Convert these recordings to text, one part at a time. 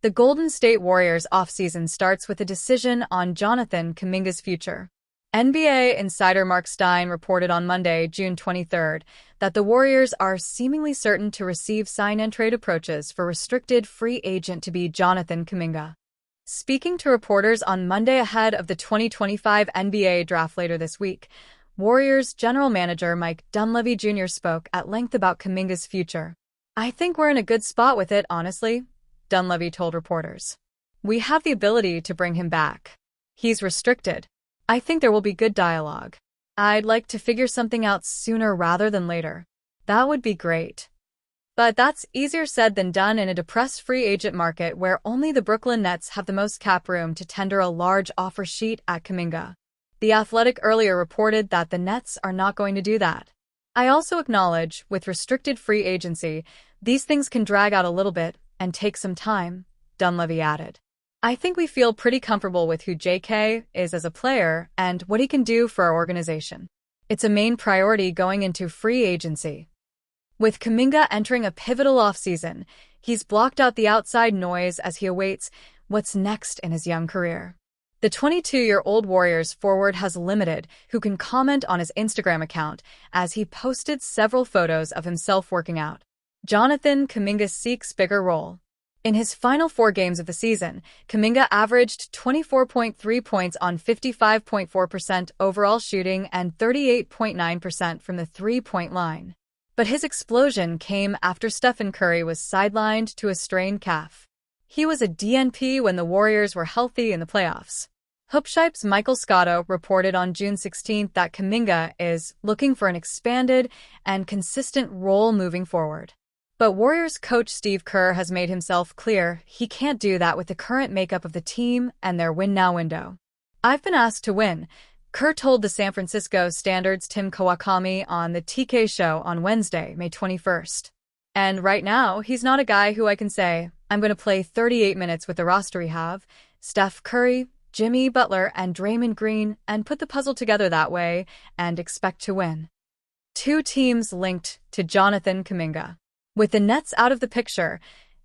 The Golden State Warriors offseason starts with a decision on Jonathan Kuminga's future. NBA insider Mark Stein reported on Monday, June 23rd, that the Warriors are seemingly certain to receive sign-and-trade approaches for restricted free agent-to-be Jonathan Kuminga. Speaking to reporters on Monday ahead of the 2025 NBA draft later this week, Warriors general manager Mike Dunleavy Jr. spoke at length about Kuminga's future. "I think we're in a good spot with it, honestly," Dunleavy told reporters. "We have the ability to bring him back. He's restricted. I think there will be good dialogue. I'd like to figure something out sooner rather than later. That would be great." But that's easier said than done in a depressed free agent market where only the Brooklyn Nets have the most cap room to tender a large offer sheet at Kuminga. The Athletic earlier reported that the Nets are not going to do that. "I also acknowledge, with restricted free agency, these things can drag out a little bit and take some time," Dunleavy added. "I think we feel pretty comfortable with who JK is as a player and what he can do for our organization. It's a main priority going into free agency." With Kuminga entering a pivotal offseason, he's blocked out the outside noise as he awaits what's next in his young career. The 22-year-old Warriors forward has limited who can comment on his Instagram account as he posted several photos of himself working out. Jonathan Kuminga seeks bigger role. In his final 4 games of the season, Kuminga averaged 24.3 points on 55.4% overall shooting and 38.9% from the three-point line. But his explosion came after Stephen Curry was sidelined to a strained calf. He was a DNP when the Warriors were healthy in the playoffs. Hoopshype's Michael Scotto reported on June 16th that Kuminga is looking for an expanded and consistent role moving forward. But Warriors coach Steve Kerr has made himself clear he can't do that with the current makeup of the team and their win-now window. "I've been asked to win," Kerr told the San Francisco Standard's Tim Kawakami on the TK show on Wednesday, May 21st. "And right now, he's not a guy who I can say, I'm going to play 38 minutes with the roster we have, Steph Curry, Jimmy Butler, and Draymond Green, and put the puzzle together that way and expect to win." 2 teams linked to Jonathan Kuminga. With the Nets out of the picture,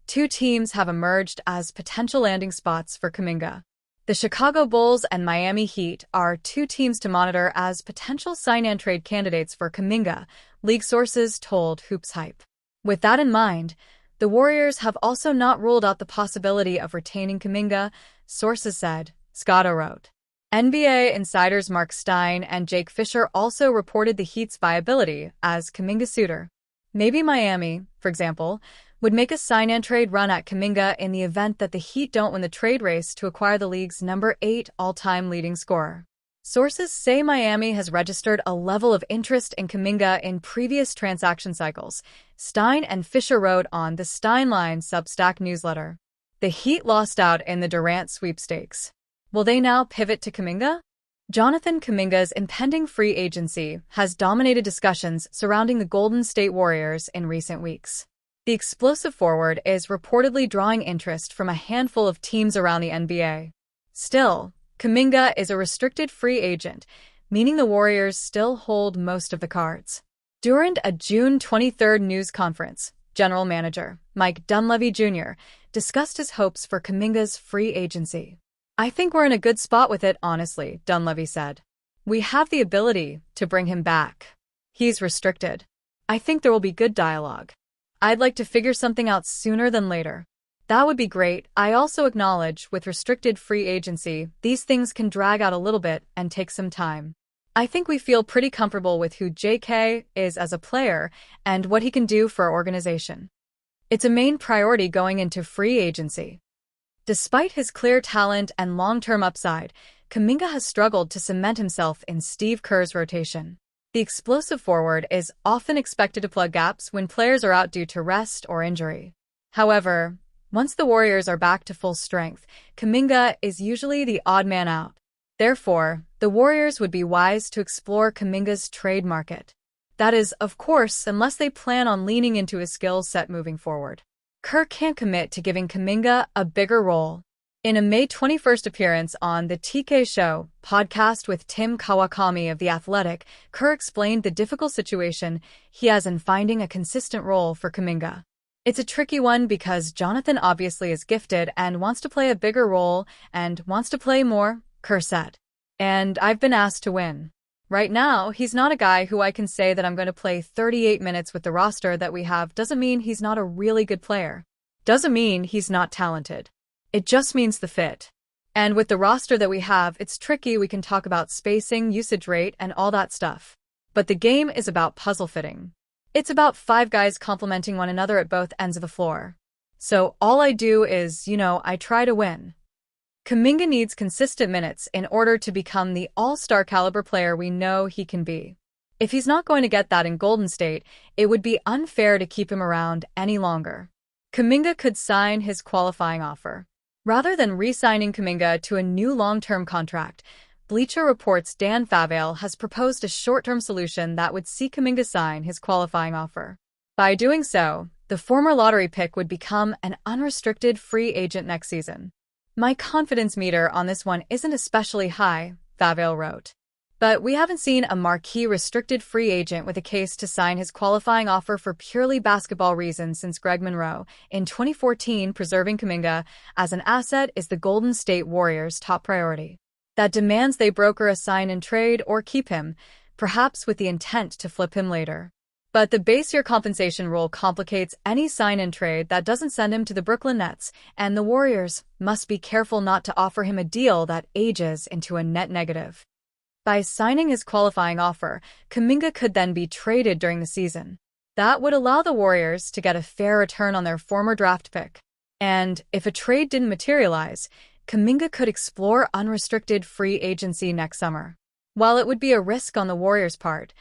2 teams have emerged as potential landing spots for Kuminga. The Chicago Bulls and Miami Heat are 2 teams to monitor as potential sign-and-trade candidates for Kuminga, league sources told Hoops Hype. With that in mind, the Warriors have also not ruled out the possibility of retaining Kuminga, sources said, Scotto wrote. NBA insiders Mark Stein and Jake Fisher also reported the Heat's viability as Kuminga suitor. Maybe Miami, for example, would make a sign-and-trade run at Kuminga in the event that the Heat don't win the trade race to acquire the league's number 8 all-time leading scorer. Sources say Miami has registered a level of interest in Kuminga in previous transaction cycles, Stein and Fisher wrote on the Steinline Substack newsletter. The Heat lost out in the Durant sweepstakes. Will they now pivot to Kuminga? Jonathan Kuminga's impending free agency has dominated discussions surrounding the Golden State Warriors in recent weeks. The explosive forward is reportedly drawing interest from a handful of teams around the NBA. Still, Kuminga is a restricted free agent, meaning the Warriors still hold most of the cards. During a June 23rd news conference, general manager Mike Dunleavy Jr. discussed his hopes for Kuminga's free agency. "I think we're in a good spot with it, honestly," Dunleavy said. "We have the ability to bring him back. He's restricted. I think there will be good dialogue. I'd like to figure something out sooner than later. That would be great. I also acknowledge, with restricted free agency, these things can drag out a little bit and take some time. I think we feel pretty comfortable with who JK is as a player and what he can do for our organization. It's a main priority going into free agency." Despite his clear talent and long-term upside, Kuminga has struggled to cement himself in Steve Kerr's rotation. The explosive forward is often expected to plug gaps when players are out due to rest or injury. However, once the Warriors are back to full strength, Kuminga is usually the odd man out. Therefore, the Warriors would be wise to explore Kuminga's trade market. That is, of course, unless they plan on leaning into his skill set moving forward. Kerr can't commit to giving Kuminga a bigger role. In a May 21st appearance on the TK Show podcast with Tim Kawakami of The Athletic, Kerr explained the difficult situation he has in finding a consistent role for Kuminga. It's a tricky one because Jonathan obviously is gifted and wants to play a bigger role and wants to play more, Kerr said. And I've been asked to win. Right now, he's not a guy who I can say that I'm going to play 38 minutes with the roster that we have doesn't mean he's not a really good player. Doesn't mean he's not talented. It just means the fit. And with the roster that we have, it's tricky. We can talk about spacing, usage rate, and all that stuff. But the game is about puzzle fitting. It's about 5 guys complementing one another at both ends of the floor. So all I do is, I try to win. Kuminga needs consistent minutes in order to become the all-star caliber player we know he can be. If he's not going to get that in Golden State, it would be unfair to keep him around any longer. Kuminga could sign his qualifying offer. Rather than re-signing Kuminga to a new long-term contract, Bleacher Report's Dan Favale has proposed a short-term solution that would see Kuminga sign his qualifying offer. By doing so, the former lottery pick would become an unrestricted free agent next season. My confidence meter on this one isn't especially high, Favale wrote. But we haven't seen a marquee restricted free agent with a case to sign his qualifying offer for purely basketball reasons since Greg Monroe. In 2014, preserving Kuminga as an asset is the Golden State Warriors' top priority. That demands they broker a sign and trade or keep him, perhaps with the intent to flip him later. But the base year compensation rule complicates any sign and trade that doesn't send him to the Brooklyn Nets, and the Warriors must be careful not to offer him a deal that ages into a net negative. By signing his qualifying offer, Kuminga could then be traded during the season. That would allow the Warriors to get a fair return on their former draft pick. And if a trade didn't materialize, Kuminga could explore unrestricted free agency next summer. While it would be a risk on the Warriors' part,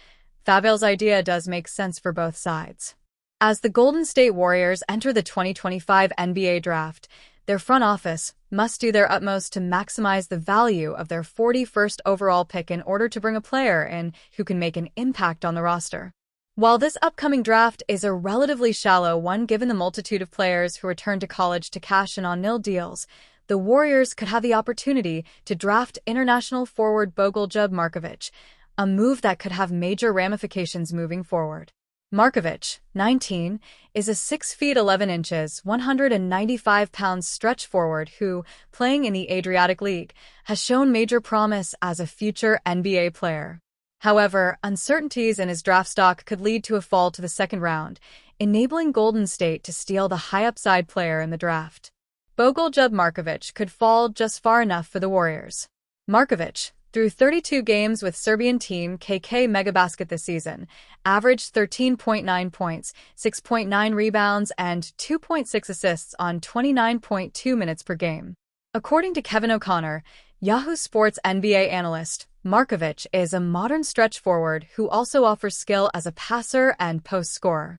Favale's idea does make sense for both sides. As the Golden State Warriors enter the 2025 NBA draft, their front office must do their utmost to maximize the value of their 41st overall pick in order to bring a player in who can make an impact on the roster. While this upcoming draft is a relatively shallow one given the multitude of players who return to college to cash in on nil deals, the Warriors could have the opportunity to draft international forward Bogoljub Markovic, a move that could have major ramifications moving forward. Markovic, 19, is a 6 feet 11 inches, 195 pounds stretch forward who, playing in the Adriatic League, has shown major promise as a future NBA player. However, uncertainties in his draft stock could lead to a fall to the second round, enabling Golden State to steal the high-upside player in the draft. Bogoljub Markovic could fall just far enough for the Warriors. Markovic, through 32 games with Serbian team KK Megabasket this season, averaged 13.9 points, 6.9 rebounds, and 2.6 assists on 29.2 minutes per game. According to Kevin O'Connor, Yahoo Sports NBA analyst, Markovic is a modern stretch forward who also offers skill as a passer and post scorer.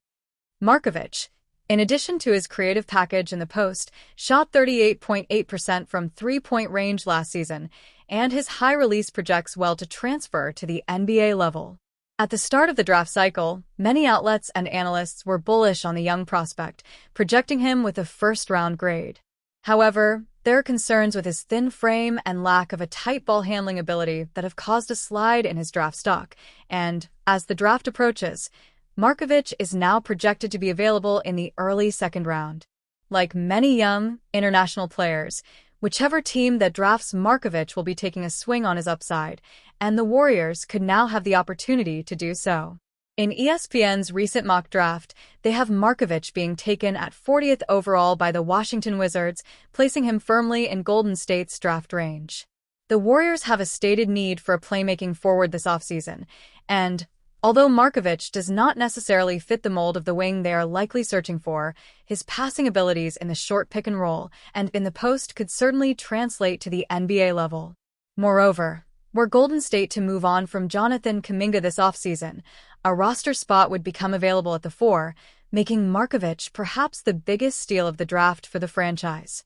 Markovic, in addition to his creative package in the post, shot 38.8% from three-point range last season, and his high release projects well to transfer to the NBA level. At the start of the draft cycle, many outlets and analysts were bullish on the young prospect, projecting him with a first-round grade. However, there are concerns with his thin frame and lack of a tight ball handling ability that have caused a slide in his draft stock, and, as the draft approaches, Markovic is now projected to be available in the early second round. Like many young, international players, whichever team that drafts Markovic will be taking a swing on his upside, and the Warriors could now have the opportunity to do so. In ESPN's recent mock draft, they have Markovic being taken at 40th overall by the Washington Wizards, placing him firmly in Golden State's draft range. The Warriors have a stated need for a playmaking forward this offseason, and although Markovic does not necessarily fit the mold of the wing they are likely searching for, his passing abilities in the short pick and roll and in the post could certainly translate to the NBA level. Moreover, were Golden State to move on from Jonathan Kuminga this offseason, a roster spot would become available at the 4, making Markovic perhaps the biggest steal of the draft for the franchise.